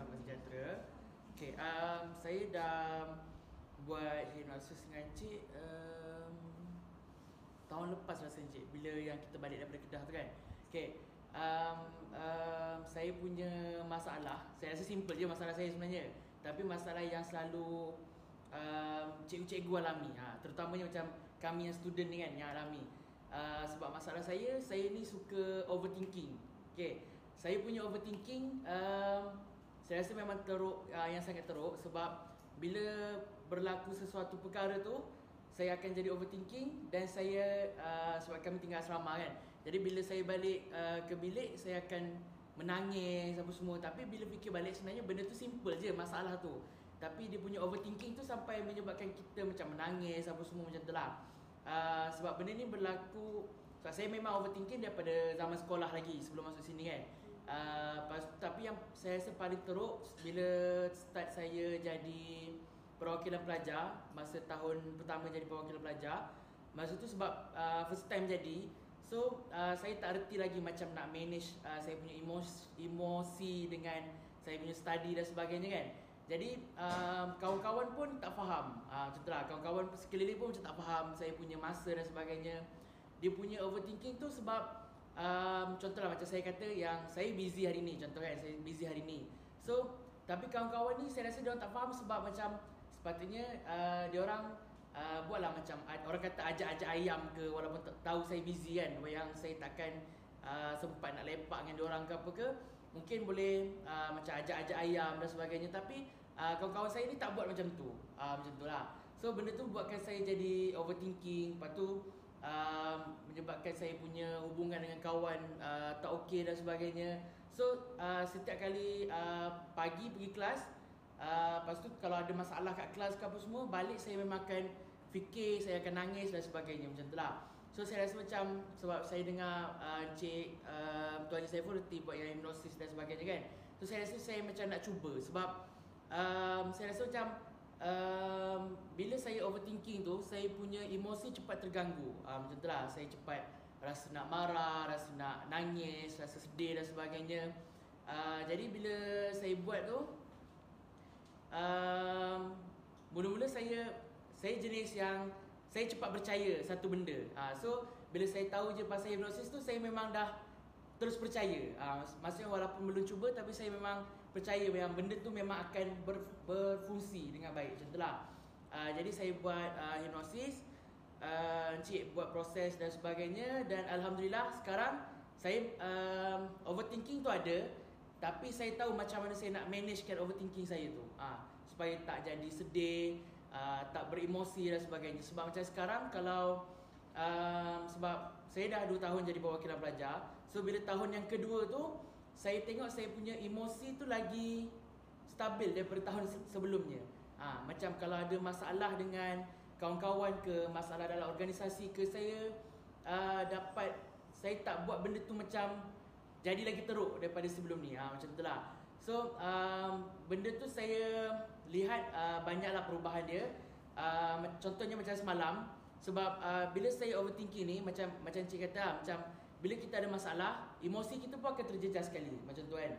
sahabat sejahtera. Okay, saya dah buat hipnosis dengan Cik tahun lepas rasanya Cik, bila yang kita balik daripada Kedah tu kan. Okay, saya punya masalah, saya rasa simple je masalah saya sebenarnya, tapi masalah yang selalu cikgu-cikgu alami, terutamanya macam kami yang student ni kan yang alami. Sebab masalah saya ni suka overthinking. Okay, saya punya overthinking saya rasa memang teruk, yang sangat teruk. Sebab bila berlaku sesuatu perkara tu, saya akan jadi overthinking. Dan saya sebab kami tinggal asrama kan, jadi bila saya balik ke bilik, saya akan menangis apa semua. Tapi bila fikir balik, sebenarnya benda tu simple je masalah tu, tapi dia punya overthinking tu sampai menyebabkan kita macam menangis apa semua macam tu lah. Sebab benda ni berlaku, sebab saya memang overthinking daripada zaman sekolah lagi, sebelum masuk sini kan. Tapi yang saya rasa paling teruk bila start saya jadi perwakilan pelajar, masa tahun pertama jadi perwakilan pelajar. Masa tu sebab first time jadi, so saya tak reti lagi macam nak manage saya punya emosi dengan saya punya study dan sebagainya kan. Jadi kawan-kawan pun tak faham, macam tu lah. Kawan-kawan sekeliling pun macam tak faham saya punya masa dan sebagainya. Dia punya overthinking tu sebab contohlah macam saya kata yang saya busy hari ni, contoh kan, saya busy hari ni. So tapi kawan-kawan ni saya rasa dia orang tak faham, sebab macam sepatutnya dia orang buatlah macam orang kata ajak-ajak ayam ke, walaupun tahu saya busy kan, yang saya takkan sempat nak lepak dengan dia orang ke apa ke. Mungkin boleh macam ajak-ajak ayam dan sebagainya. Tapi kawan-kawan saya ni tak buat macam tu, macam tu lah. So benda tu buatkan saya jadi overthinking. Lepas tu menyebabkan saya punya hubungan dengan kawan tak okey dan sebagainya. So setiap kali pagi pergi kelas, lepas tu kalau ada masalah kat kelas ke apa semua, balik saya memang akan fikir, saya akan nangis dan sebagainya, macam tu lah. So saya rasa macam, sebab saya dengar Encik Tuan Haji Saiful reti buat yang hipnosis dan sebagainya kan. So saya rasa saya macam nak cuba. Sebab saya rasa macam bila saya overthinking tu, saya punya emosi cepat terganggu, macam tu lah. Saya cepat rasa nak marah, rasa nak nangis, rasa sedih dan sebagainya. Jadi bila saya buat tu, mula-mula saya jenis yang saya cepat percaya satu benda. So bila saya tahu je pasal hipnosis tu, saya memang dah terus percaya. Maksudnya walaupun belum cuba, tapi saya memang percaya yang benda tu memang akan berfungsi dengan baik, macam itulah. Jadi saya buat hipnosis, Encik buat proses dan sebagainya. Dan Alhamdulillah sekarang saya overthinking tu ada, tapi saya tahu macam mana saya nak managekan overthinking saya tu, supaya tak jadi sedih, tak beremosi dan sebagainya. Sebab macam sekarang, kalau sebab saya dah 2 tahun jadi perwakilan pelajar, so bila tahun yang kedua tu, saya tengok saya punya emosi tu lagi stabil daripada tahun sebelumnya. Macam kalau ada masalah dengan kawan-kawan ke, masalah dalam organisasi ke, saya saya tak buat benda tu macam jadi lagi teruk daripada sebelum ni, macam tu lah. So benda tu saya lihat banyaklah perubahan dia. Contohnya macam semalam, sebab bila saya overthinking ni, macam Cik kata, macam bila kita ada masalah, emosi kita pun akan terjejas sekali, macam tu kan.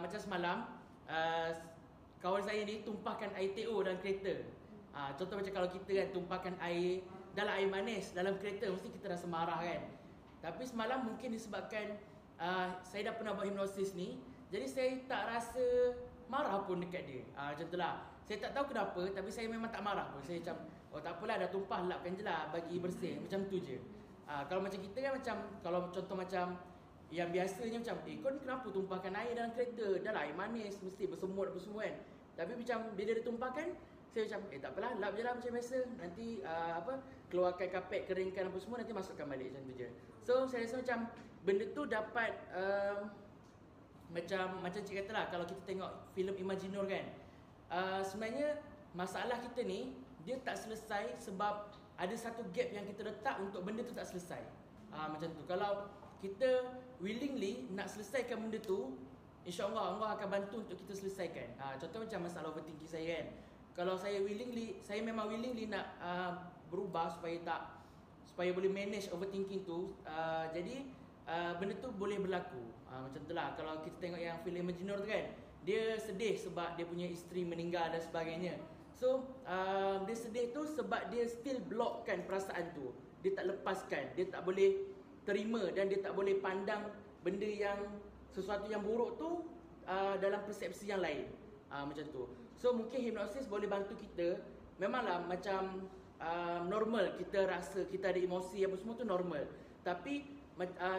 Macam semalam, kawan saya ni tumpahkan air TO dalam kereta. Contoh macam kalau kita kan tumpahkan air manis dalam kereta, mesti kita rasa marah kan. Tapi semalam mungkin disebabkan saya dah pernah buat hipnosis ni, jadi saya tak rasa marah pun dekat dia, macam tu lah. Saya tak tahu kenapa, tapi saya memang tak marah pun. Saya macam, oh tak apalah, dah tumpah, lapkan je lah, bagi bersih, macam tu je. Kalau macam kita kan, macam kalau contoh macam yang biasanya macam, kau ni kenapa tumpahkan air dalam kereta? Dah lah air manis, mesti bersemut apa semua kan. Tapi macam bila dia tumpahkan, saya macam, tak apalah, lap je lah macam biasa. Nanti keluarkan kapet, keringkan apa semua, nanti masukkan balik, macam tu je. So saya rasa macam benda tu dapat macam Cik kata lah, kalau kita tengok filem Imaginor kan, sebenarnya masalah kita ni dia tak selesai sebab ada satu gap yang kita letak untuk benda tu tak selesai. Macam tu. Kalau kita willingly nak selesaikan benda tu, InsyaAllah Allah akan bantu untuk kita selesaikan. Contoh macam masalah overthinking saya kan, kalau saya memang willingly nak berubah supaya boleh manage overthinking tu, jadi benda tu boleh berlaku. Macam tu lah. Kalau kita tengok yang filem Imaginor tu kan, dia sedih sebab dia punya isteri meninggal dan sebagainya. So dia sedih tu sebab dia still blockkan perasaan tu. Dia tak lepaskan, dia tak boleh terima dan dia tak boleh pandang benda yang sesuatu yang buruk tu dalam persepsi yang lain. Macam tu. So mungkin hipnosis boleh bantu kita. Memanglah macam normal kita rasa kita ada emosi apa semua tu normal. Tapi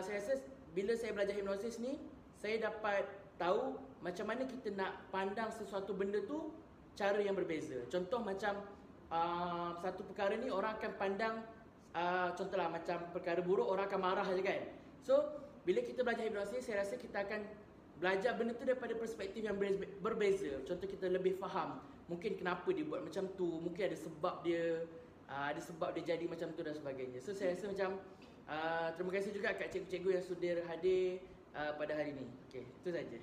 saya rasa bila saya belajar hipnosis ni, saya dapat tahu macam mana kita nak pandang sesuatu benda tu cara yang berbeza. Contoh macam satu perkara ni orang akan pandang contohlah macam perkara buruk orang akan marah je kan. So bila kita belajar hipnosis, saya rasa kita akan belajar benda tu daripada perspektif yang berbeza. Contoh kita lebih faham mungkin kenapa dia buat macam tu, mungkin ada sebab dia jadi macam tu dan sebagainya. So saya rasa macam terima kasih juga kat cikgu-cikgu yang sudah hadir pada hari ini. Okey, itu saja.